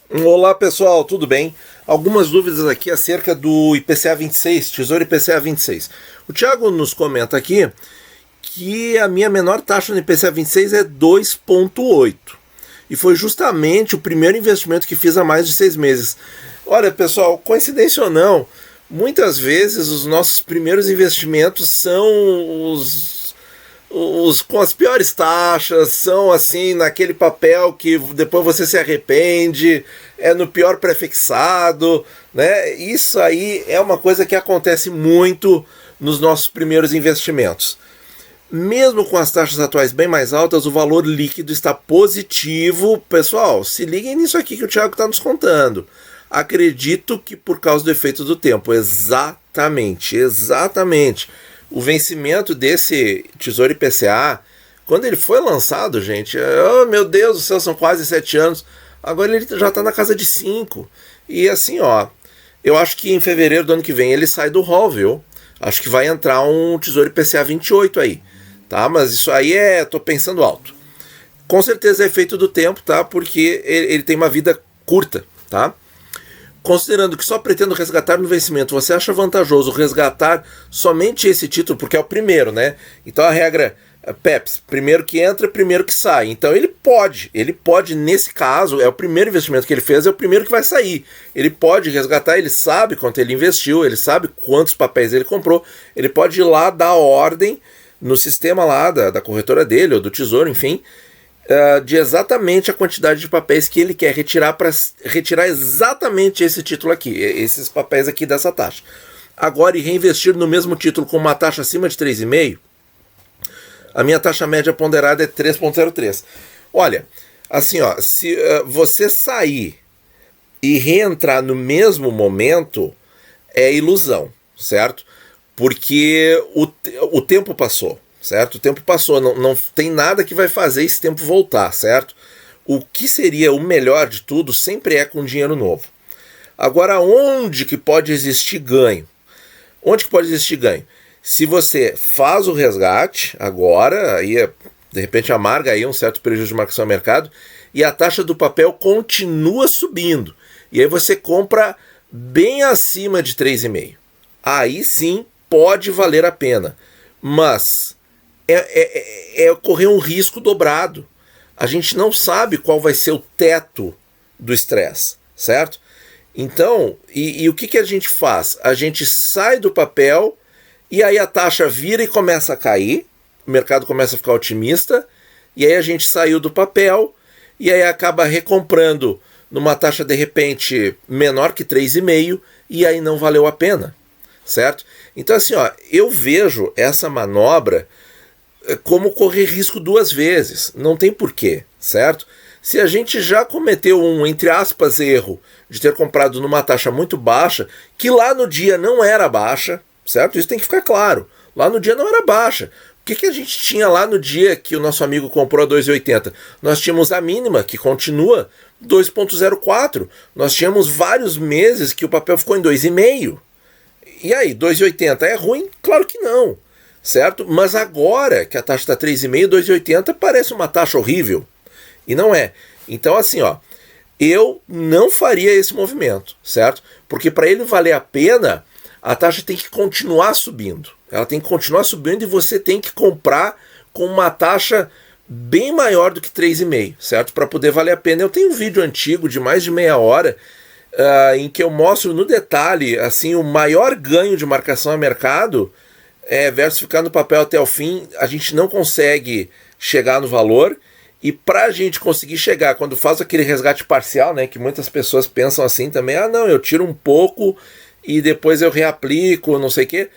Olá pessoal, tudo bem? Algumas dúvidas aqui acerca do IPCA 26, Tesouro IPCA 26. O Thiago nos comenta aqui que a minha menor taxa no IPCA 26 é 2,8. E foi justamente o primeiro investimento que fiz há mais de 6 meses. Olha pessoal, coincidência ou não, muitas vezes os nossos primeiros investimentos são os com as piores taxas, são assim, naquele papel que depois você se arrepende, é no pior prefixado, né? Isso aí é uma coisa que acontece muito nos nossos primeiros investimentos. Mesmo com as taxas atuais bem mais altas, o valor líquido está positivo. Pessoal, se liguem nisso aqui que o Thiago está nos contando. Acredito que por causa do efeito do tempo. Exatamente. O vencimento desse Tesouro IPCA, quando ele foi lançado, gente, oh meu Deus do céu, são quase 7 anos, agora ele já está na casa de 5. E assim, ó, eu acho que em fevereiro do ano que vem ele sai do rol, viu? Acho que vai entrar um Tesouro IPCA 28 aí, tá? Mas isso aí tô pensando alto. Com certeza é efeito do tempo, tá? Porque ele tem uma vida curta, tá? Considerando que só pretendo resgatar no vencimento, você acha vantajoso resgatar somente esse título, porque é o primeiro, né? Então a regra é PEPs, primeiro que entra, primeiro que sai. Então ele pode nesse caso, é o primeiro investimento que ele fez, é o primeiro que vai sair. Ele pode resgatar, ele sabe quanto ele investiu, ele sabe quantos papéis ele comprou, ele pode ir lá dar ordem no sistema lá da corretora dele, ou do tesouro, enfim, de exatamente a quantidade de papéis que ele quer retirar para retirar exatamente esse título aqui, esses papéis aqui dessa taxa. Agora, e reinvestir no mesmo título com uma taxa acima de 3,5, a minha taxa média ponderada é 3,03. Olha, assim, ó, se você sair e reentrar no mesmo momento, é ilusão, certo? Porque o tempo passou. Certo? O tempo passou, não tem nada que vai fazer esse tempo voltar, certo? O que seria o melhor de tudo sempre é com dinheiro novo. Agora, onde que pode existir ganho? Onde que pode existir ganho? Se você faz o resgate agora, aí de repente amarga aí um certo prejuízo de marcação ao mercado, e a taxa do papel continua subindo. E aí você compra bem acima de 3,5. Aí sim pode valer a pena. Mas correr um risco dobrado. A gente não sabe qual vai ser o teto do estresse, certo? Então, e o que a gente faz? A gente sai do papel e aí a taxa vira e começa a cair, o mercado começa a ficar otimista, e aí a gente saiu do papel e aí acaba recomprando numa taxa de repente menor que 3,5 e aí não valeu a pena, certo? Então assim, ó, eu vejo essa manobra como correr risco duas vezes, não tem porquê, certo? Se a gente já cometeu um, entre aspas, erro de ter comprado numa taxa muito baixa, que lá no dia não era baixa, certo? Isso tem que ficar claro, lá no dia não era baixa. O que a gente tinha lá no dia que o nosso amigo comprou a 2,80? Nós tínhamos a mínima, que continua 2,04, nós tínhamos vários meses que o papel ficou em 2,5, e aí, 2,80 é ruim? Claro que não. Certo? Mas agora que a taxa está 3,5, 2,80 parece uma taxa horrível. E não é. Então assim, ó, eu não faria esse movimento, certo? Porque para ele valer a pena, a taxa tem que continuar subindo. Ela tem que continuar subindo e você tem que comprar com uma taxa bem maior do que 3,5, certo? Para poder valer a pena. Eu tenho um vídeo antigo de mais de meia hora em que eu mostro no detalhe assim, o maior ganho de marcação a mercado versus ficar no papel até o fim. A gente não consegue chegar no valor, e para a gente conseguir chegar, quando faz aquele resgate parcial, né, que muitas pessoas pensam assim também, não, eu tiro um pouco e depois eu reaplico, não sei o que,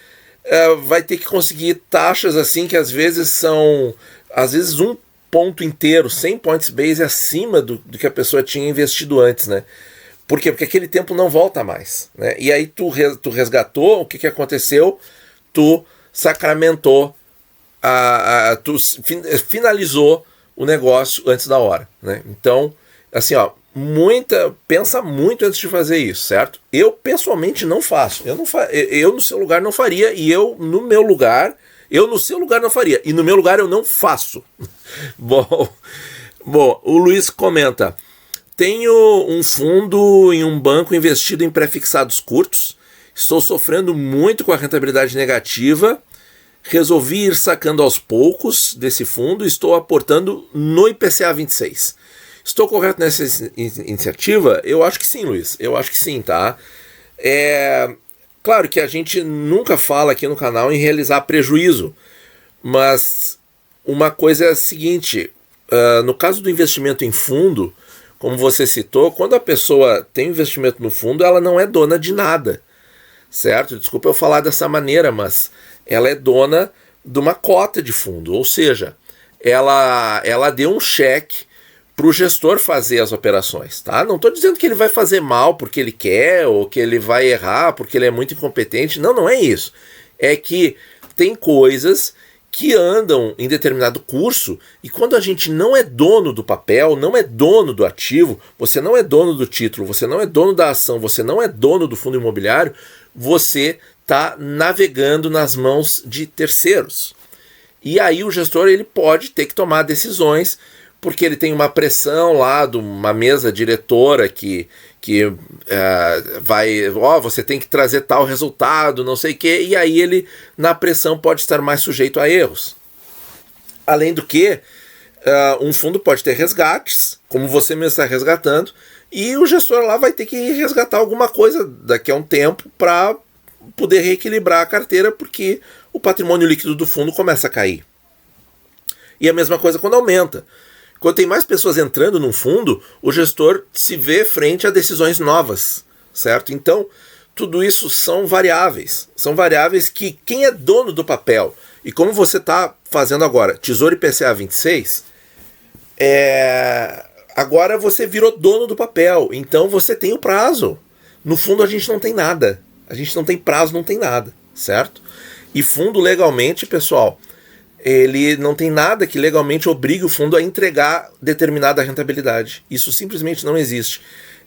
vai ter que conseguir taxas assim que às vezes um ponto inteiro, 100 points base acima do que a pessoa tinha investido antes, né? Por quê? Porque aquele tempo não volta mais, né? E aí tu resgatou, o que aconteceu? Tu sacramentou, tu finalizou o negócio antes da hora, né? Então, assim, ó, pensa muito antes de fazer isso, certo? Eu pessoalmente não faço. Eu no seu lugar não faria, e eu no seu lugar não faria, e no meu lugar eu não faço. Bom, o Luiz comenta: Tenho um fundo em um banco investido em pré-fixados curtos. Estou sofrendo muito com a rentabilidade negativa. Resolvi ir sacando aos poucos desse fundo e estou aportando no IPCA 26. Estou correto nessa iniciativa? Eu acho que sim, Luiz. Eu acho que sim, tá? Claro que a gente nunca fala aqui no canal em realizar prejuízo, mas uma coisa é a seguinte, no caso do investimento em fundo, como você citou, quando a pessoa tem investimento no fundo, ela não é dona de nada, certo? Desculpa eu falar dessa maneira, mas ela é dona de uma cota de fundo, ou seja, ela deu um cheque para o gestor fazer as operações, tá? Não estou dizendo que ele vai fazer mal porque ele quer, ou que ele vai errar porque ele é muito incompetente, não é isso. É que tem coisas que andam em determinado curso, e quando a gente não é dono do papel, não é dono do ativo, você não é dono do título, você não é dono da ação, você não é dono do fundo imobiliário, você está navegando nas mãos de terceiros. E aí o gestor ele pode ter que tomar decisões, porque ele tem uma pressão lá de uma mesa diretora que vai, você tem que trazer tal resultado, não sei o quê, e aí ele, na pressão, pode estar mais sujeito a erros. Além do que, um fundo pode ter resgates, como você mesmo está resgatando, e o gestor lá vai ter que resgatar alguma coisa daqui a um tempo para poder reequilibrar a carteira, porque o patrimônio líquido do fundo começa a cair. E a mesma coisa quando aumenta. Quando tem mais pessoas entrando num fundo, o gestor se vê frente a decisões novas, certo? Então, tudo isso são variáveis. São variáveis que quem é dono do papel, e como você está fazendo agora, Tesouro IPCA 26, agora você virou dono do papel, então você tem o prazo. No fundo a gente não tem nada. A gente não tem prazo, não tem nada, certo? E fundo legalmente, pessoal, ele não tem nada que legalmente obrigue o fundo a entregar determinada rentabilidade. Isso simplesmente não existe.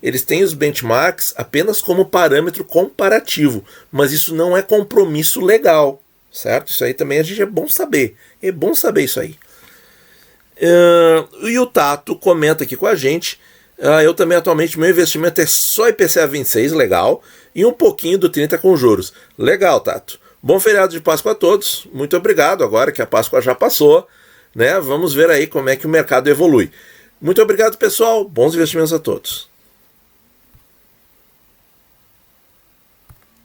Eles têm os benchmarks apenas como parâmetro comparativo, mas isso não é compromisso legal, certo? Isso aí também a gente é bom saber. É bom saber isso aí. E o Tato comenta aqui com a gente. Eu também atualmente, meu investimento é só IPCA 26, legal, e um pouquinho do 30 com juros. Legal, Tato. Bom feriado de Páscoa a todos, muito obrigado, agora que a Páscoa já passou, né? Vamos ver aí como é que o mercado evolui. Muito obrigado, pessoal, bons investimentos a todos.